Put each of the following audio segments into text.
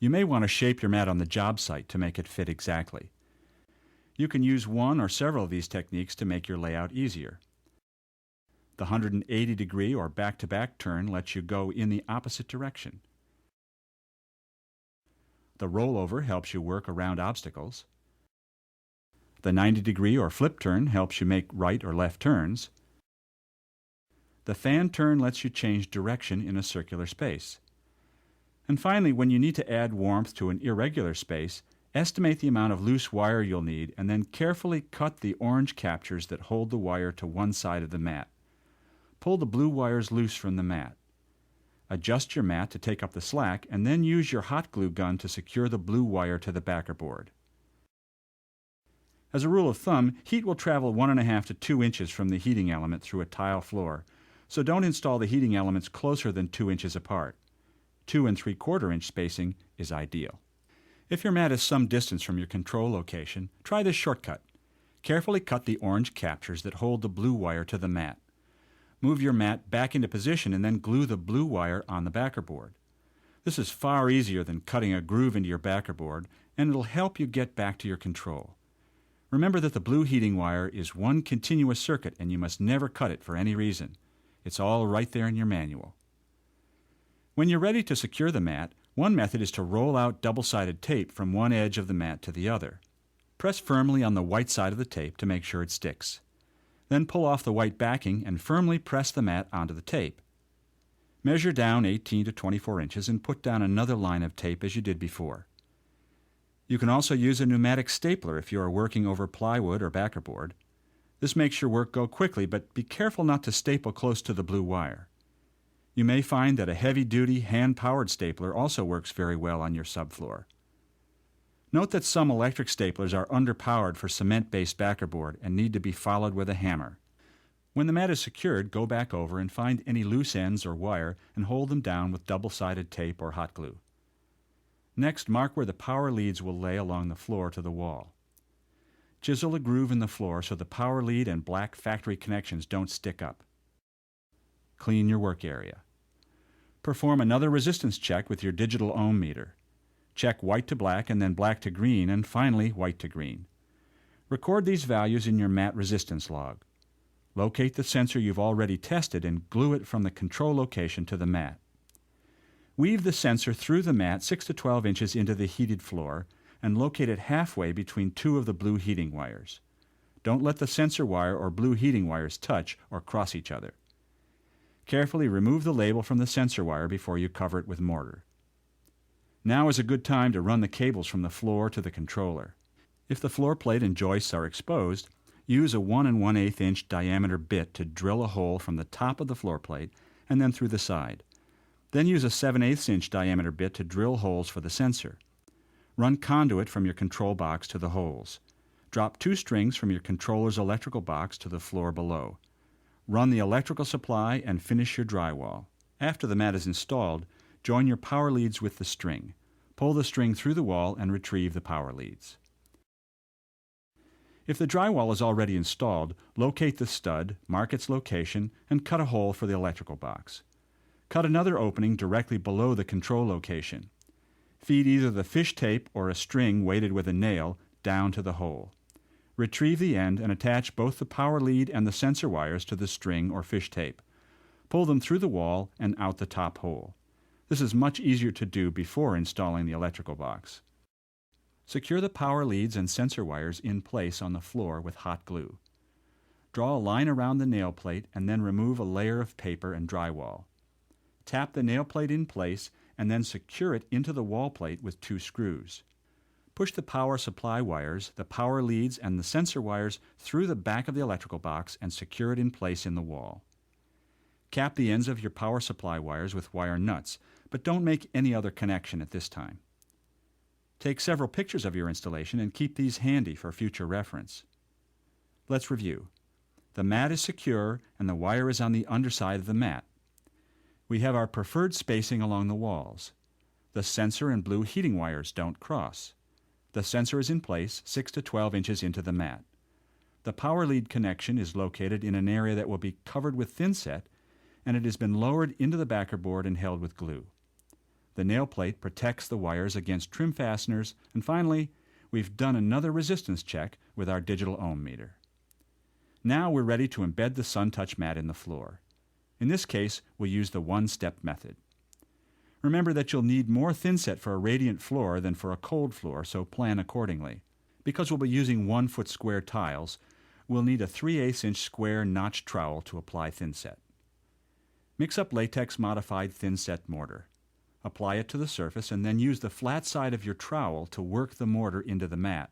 You may want to shape your mat on the job site to make it fit exactly. You can use one or several of these techniques to make your layout easier. The 180-degree or back-to-back turn lets you go in the opposite direction. The rollover helps you work around obstacles. The 90-degree or flip turn helps you make right or left turns. The fan turn lets you change direction in a circular space. And finally, when you need to add warmth to an irregular space, estimate the amount of loose wire you'll need and then carefully cut the orange captures that hold the wire to one side of the mat. Pull the blue wires loose from the mat. Adjust your mat to take up the slack and then use your hot glue gun to secure the blue wire to the backer board. As a rule of thumb, heat will travel 1.5 to 2 inches from the heating element through a tile floor, so don't install the heating elements closer than 2 inches apart. 2 3/4 inch spacing is ideal. If your mat is some distance from your control location, try this shortcut. Carefully cut the orange captures that hold the blue wire to the mat. Move your mat back into position and then glue the blue wire on the backer board. This is far easier than cutting a groove into your backer board, and it'll help you get back to your control. Remember that the blue heating wire is one continuous circuit and you must never cut it for any reason. It's all right there in your manual. When you're ready to secure the mat, one method is to roll out double-sided tape from one edge of the mat to the other. Press firmly on the white side of the tape to make sure it sticks. Then pull off the white backing and firmly press the mat onto the tape. Measure down 18 to 24 inches and put down another line of tape as you did before. You can also use a pneumatic stapler if you are working over plywood or backer board. This makes your work go quickly, but be careful not to staple close to the blue wire. You may find that a heavy-duty, hand-powered stapler also works very well on your subfloor. Note that some electric staplers are underpowered for cement-based backer board and need to be followed with a hammer. When the mat is secured, go back over and find any loose ends or wire and hold them down with double-sided tape or hot glue. Next, mark where the power leads will lay along the floor to the wall. Chisel a groove in the floor so the power lead and black factory connections don't stick up. Clean your work area. Perform another resistance check with your digital ohm meter. Check white to black and then black to green and finally white to green. Record these values in your mat resistance log. Locate the sensor you've already tested and glue it from the control location to the mat. Weave the sensor through the mat 6 to 12 inches into the heated floor and locate it halfway between two of the blue heating wires. Don't let the sensor wire or blue heating wires touch or cross each other. Carefully remove the label from the sensor wire before you cover it with mortar. Now is a good time to run the cables from the floor to the controller. If the floor plate and joists are exposed, use a 1 1/8 inch diameter bit to drill a hole from the top of the floor plate and then through the side. Then use a 7/8 inch diameter bit to drill holes for the sensor. Run conduit from your control box to the holes. Drop 2 strings from your controller's electrical box to the floor below. Run the electrical supply and finish your drywall. After the mat is installed, join your power leads with the string. Pull the string through the wall and retrieve the power leads. If the drywall is already installed, locate the stud, mark its location, and cut a hole for the electrical box. Cut another opening directly below the control location. Feed either the fish tape or a string weighted with a nail down to the hole. Retrieve the end and attach both the power lead and the sensor wires to the string or fish tape. Pull them through the wall and out the top hole. This is much easier to do before installing the electrical box. Secure the power leads and sensor wires in place on the floor with hot glue. Draw a line around the nail plate and then remove a layer of paper and drywall. Tap the nail plate in place and then secure it into the wall plate with 2 screws. Push the power supply wires, the power leads, and the sensor wires through the back of the electrical box and secure it in place in the wall. Cap the ends of your power supply wires with wire nuts, but don't make any other connection at this time. Take several pictures of your installation and keep these handy for future reference. Let's review. The mat is secure and the wire is on the underside of the mat. We have our preferred spacing along the walls. The sensor and blue heating wires don't cross. The sensor is in place 6 to 12 inches into the mat. The power lead connection is located in an area that will be covered with thinset, and it has been lowered into the backer board and held with glue. The nail plate protects the wires against trim fasteners, and finally, we've done another resistance check with our digital ohm meter. Now we're ready to embed the SunTouch mat in the floor. In this case, we'll use the one-step method. Remember that you'll need more thinset for a radiant floor than for a cold floor, so plan accordingly. Because we'll be using 1-foot square tiles, we'll need a 3/8-inch square notch trowel to apply thinset. Mix up latex modified thinset mortar. Apply it to the surface and then use the flat side of your trowel to work the mortar into the mat.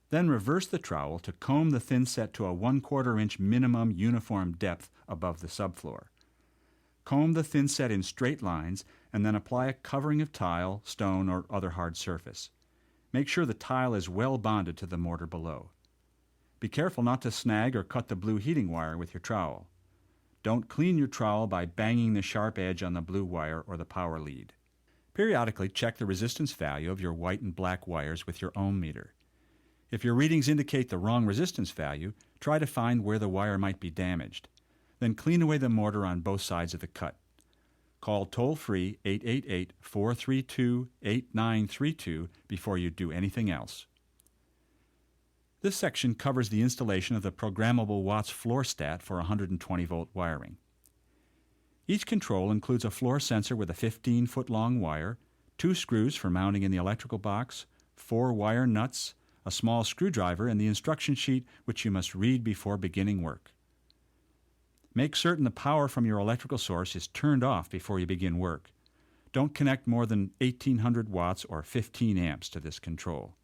Then reverse the trowel to comb the thinset to a 1/4 inch minimum uniform depth above the subfloor. Comb the thinset in straight lines and then apply a covering of tile, stone, or other hard surface. Make sure the tile is well bonded to the mortar below. Be careful not to snag or cut the blue heating wire with your trowel. Don't clean your trowel by banging the sharp edge on the blue wire or the power lead. Periodically check the resistance value of your white and black wires with your ohm meter. If your readings indicate the wrong resistance value, try to find where the wire might be damaged. Then clean away the mortar on both sides of the cut. Call toll-free 888-432-8932 before you do anything else. This section covers the installation of the programmable Watts floor stat for 120-volt wiring. Each control includes a floor sensor with a 15-foot-long wire, 2 screws for mounting in the electrical box, 4 wire nuts, a small screwdriver, and the instruction sheet which you must read before beginning work. Make certain the power from your electrical source is turned off before you begin work. Don't connect more than 1800 watts or 15 amps to this control.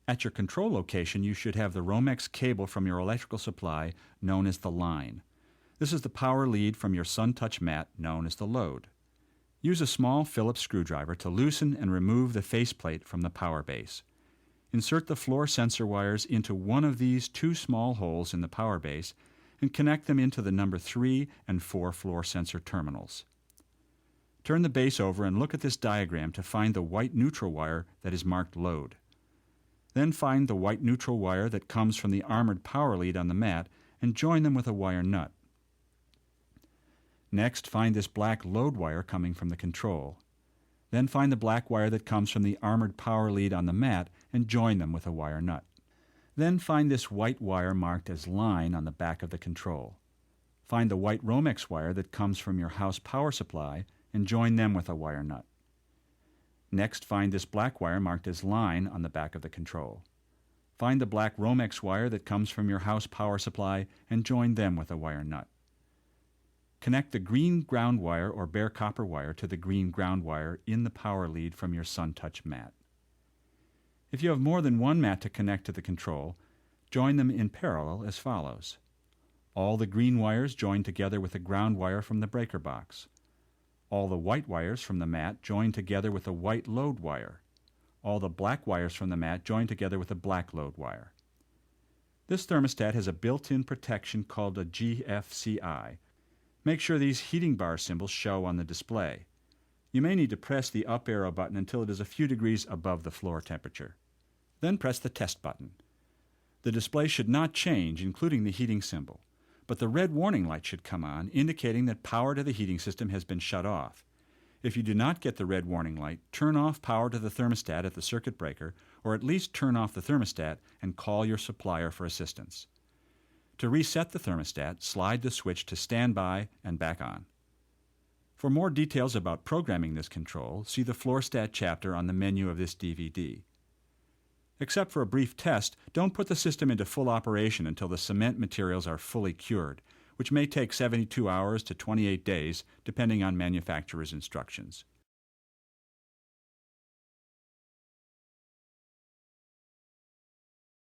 At your control location, you should have the Romex cable from your electrical supply, known as the line. This is the power lead from your SunTouch mat, known as the load. Use a small Phillips screwdriver to loosen and remove the faceplate from the power base. Insert the floor sensor wires into one of these 2 small holes in the power base and connect them into the number 3 and 4 floor sensor terminals. Turn the base over and look at this diagram to find the white neutral wire that is marked load. Then find the white neutral wire that comes from the armored power lead on the mat and join them with a wire nut. Next, find this black load wire coming from the control. Then find the black wire that comes from the armored power lead on the mat and join them with a wire nut. Then find this white wire marked as line on the back of the control. Find the white Romex wire that comes from your house power supply and join them with a wire nut. Next, find this black wire marked as line on the back of the control. Find the black Romex wire that comes from your house power supply and join them with a wire nut. Connect the green ground wire or bare copper wire to the green ground wire in the power lead from your SunTouch mat. If you have more than one mat to connect to the control, join them in parallel as follows. All the green wires join together with the ground wire from the breaker box. All the white wires from the mat join together with a white load wire. All the black wires from the mat join together with a black load wire. This thermostat has a built-in protection called a GFCI. Make sure these heating bar symbols show on the display. You may need to press the up arrow button until it is a few degrees above the floor temperature. Then press the test button. The display should not change, including the heating symbol, but the red warning light should come on, indicating that power to the heating system has been shut off. If you do not get the red warning light, turn off power to the thermostat at the circuit breaker, or at least turn off the thermostat and call your supplier for assistance. To reset the thermostat, slide the switch to standby and back on. For more details about programming this control, see the floor stat chapter on the menu of this DVD. Except for a brief test, don't put the system into full operation until the cement materials are fully cured, which may take 72 hours to 28 days, depending on manufacturer's instructions.